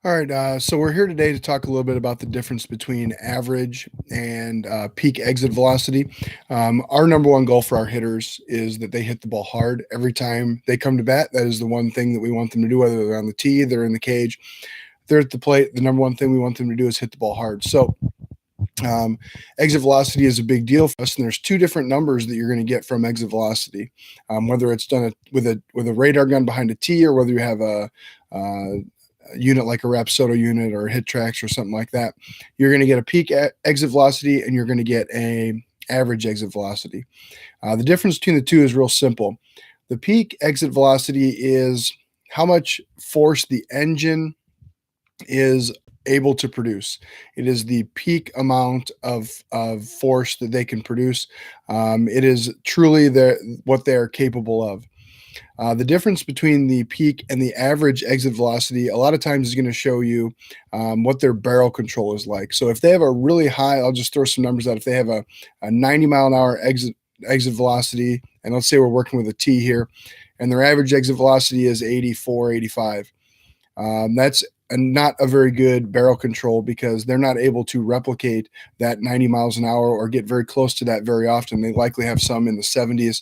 All right, so we're here today to talk a little bit about the difference between average and peak exit velocity. Our number one goal for our hitters is that they hit the ball hard every time they come to bat. That is the one thing that we want them to do, whether they're on the tee, they're in the cage, they're at the plate. The number one thing we want them to do is hit the ball hard. So um, exit velocity is a big deal for us, and there's two different numbers that you're going to get from exit velocity, whether it's done with a radar gun behind a tee or whether you have a unit like a Rapsodo unit or a HitTrax or something like that. You're going to get a peak exit velocity and you're going to get a average exit velocity. The difference between the two is real simple. The peak exit velocity is how much force the engine is able to produce. It is the peak amount of force that they can produce. It is truly what they are capable of. The difference between the peak and the average exit velocity a lot of times is going to show you what their barrel control is like. So if they have a really high, I'll just throw some numbers out. If they have a 90-mile-an-hour exit velocity, and let's say we're working with a T here, and their average exit velocity is 84, 85, that's not a very good barrel control because they're not able to replicate that 90 miles an hour or get very close to that very often. They likely have some in the 70s.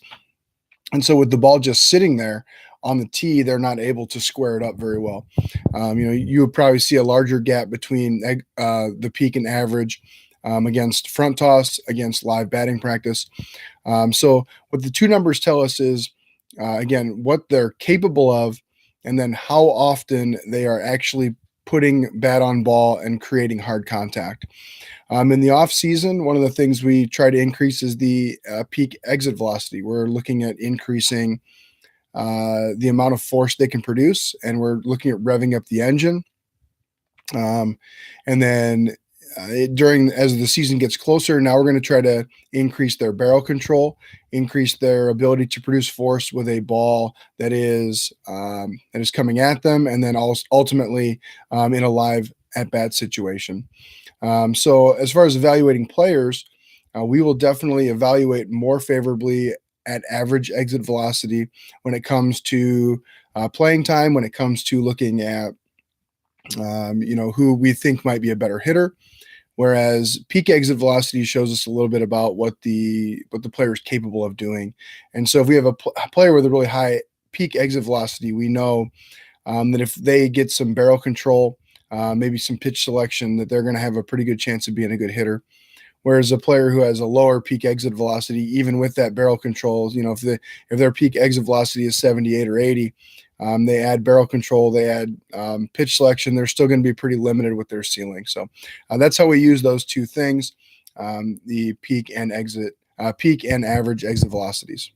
And so with the ball just sitting there on the tee, they're not able to square it up very well. You would probably see a larger gap between the peak and average against front toss, against live batting practice. So what the two numbers tell us is, again, what they're capable of, and then how often they are actually putting bat on ball and creating hard contact. In the off season, one of the things we try to increase is the peak exit velocity. We're looking at increasing the amount of force they can produce, and we're looking at revving up the engine. And then as the season gets closer, now we're going to try to increase their barrel control, increase their ability to produce force with a ball that is coming at them, and then also ultimately in a live at bat situation. So as far as evaluating players, we will definitely evaluate more favorably at average exit velocity when it comes to playing time, when it comes to looking at who we think might be a better hitter. Whereas peak exit velocity shows us a little bit about what the player is capable of doing. And so if we have a player with a really high peak exit velocity, we know that if they get some barrel control, maybe some pitch selection, that they're going to have a pretty good chance of being a good hitter. Whereas a player who has a lower peak exit velocity, even with that barrel control, if their peak exit velocity is 78 or 80, they add barrel control, they add pitch selection, they're still going to be pretty limited with their ceiling. So that's how we use those two things, the peak and average exit velocities.